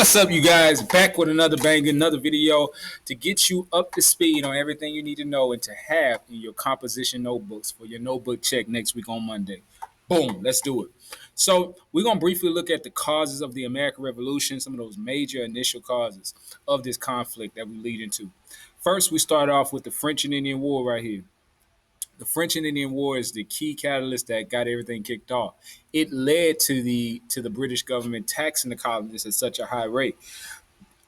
What's up, you guys? Back with another banger, another video to get you up to speed on everything you need to know and to have in your composition notebooks for your notebook check next week on Monday. Boom, let's do it. So we're going to briefly look at the causes of the American Revolution, some of those major initial causes of this conflict that we lead into. First, we start off with the French and Indian War right here. The French and Indian War is the key catalyst that got everything kicked off. It led to the British government taxing the colonists at such a high rate.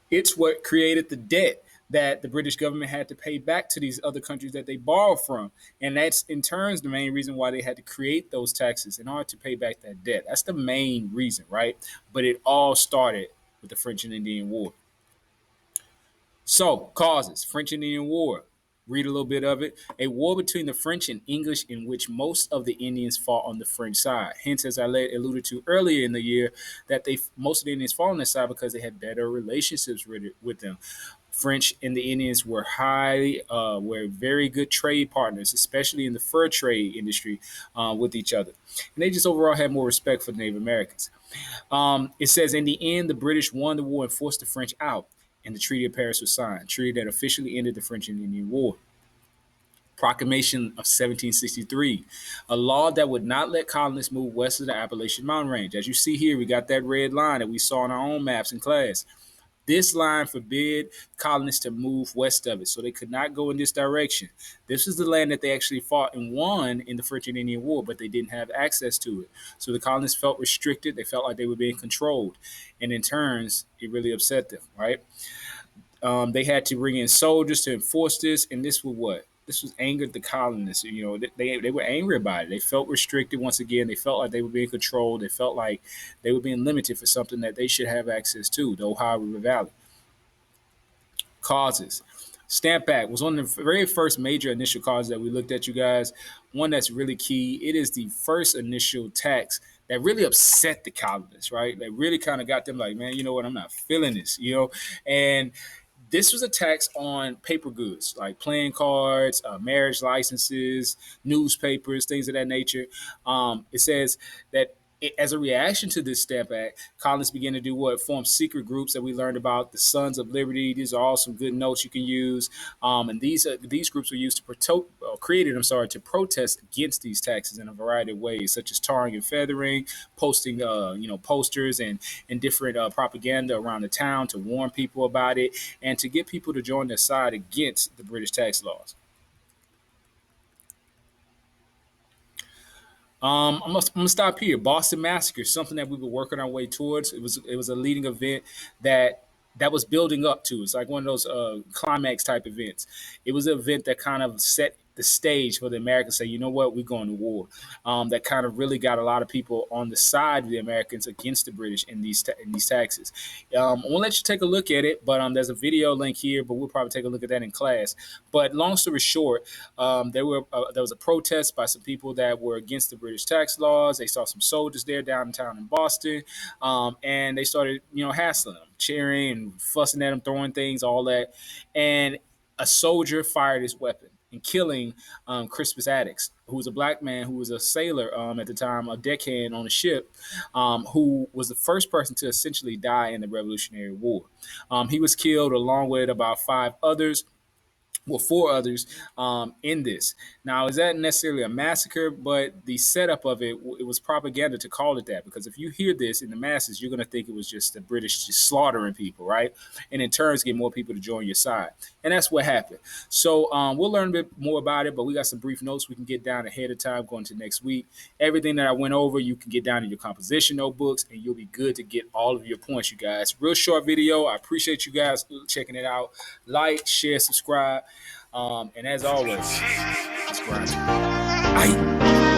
It's what created the debt that the British government had to pay back to these other countries that they borrowed from. And that's in turn the main reason why they had to create those taxes in order to pay back that debt. That's the main reason, right? But it all started with the French and Indian War. So, causes, French and Indian War. Read a little bit of it. A war between the French and English in which most of the Indians fought on the French side. Hence, as I alluded to earlier in the year, that most of the Indians fought on this side because they had better relationships with them. French and the Indians were were very good trade partners, especially in the fur trade industry with each other. And they just overall had more respect for the Native Americans. It says, in the end, the British won the war and forced the French out, and the Treaty of Paris was signed, a treaty that officially ended the French and Indian War. Proclamation of 1763, a law that would not let colonists move west of the Appalachian Mountain Range. As you see here, we got that red line that we saw on our own maps in class. This line forbid colonists to move west of it, so they could not go in this direction. This is the land that they actually fought and won in the French and Indian War, but they didn't have access to it. So the colonists felt restricted. They felt like they were being controlled. And in turns, it really upset them, right? They had to bring in soldiers to enforce this, and this was what? This was angered the colonists. You know, they were angry about it. They felt restricted once again. They felt like they were being controlled. They felt like they were being limited for something that they should have access to, the Ohio River Valley. Causes. Stamp Act was one of the very first major initial causes that we looked at, you guys. One that's really key. It is the first initial tax that really upset the colonists, right? That really kind of got them like, man, you know what? I'm not feeling this, you know? And this was a tax on paper goods like playing cards, marriage licenses, newspapers, things of that nature. It says that as a reaction to this Stamp Act, colonists began to do what? Form secret groups that we learned about, the Sons of Liberty. These are all some good notes you can use. And these groups were used to to protest against these taxes in a variety of ways, such as tarring and feathering, posting, posters and different propaganda around the town to warn people about it and to get people to join their side against the British tax laws. I'm gonna stop here. Boston Massacre, something that we were working our way towards. It was a leading event that was building up to. It's like one of those climax type events. It was an event that kind of set the stage for the Americans to say, you know what, we're going to war. That kind of really got a lot of people on the side of the Americans against the British in these taxes. I won't let you take a look at it, but there's a video link here, but we'll probably take a look at that in class. But long story short, there was a protest by some people that were against the British tax laws. They saw some soldiers there downtown in Boston, and they started, hassling them, cheering and fussing at them, throwing things, all that. And a soldier fired his weapon and killing Crispus Attucks, who was a black man who was a sailor at the time, a deckhand on a ship, who was the first person to essentially die in the Revolutionary War. He was killed along with about four others in this. Now, is that necessarily a massacre? But the setup of it was propaganda to call it that, because if you hear this in the masses, you're going to think it was just the British just slaughtering people, right? And in turns, get more people to join your side. And that's what happened. So we'll learn a bit more about it, but we got some brief notes we can get down ahead of time going to next week. Everything that I went over, you can get down in your composition notebooks, and you'll be good to get all of your points, you guys. Real short video. I appreciate you guys checking it out. Like, share, subscribe. And as always, subscribe. Bye.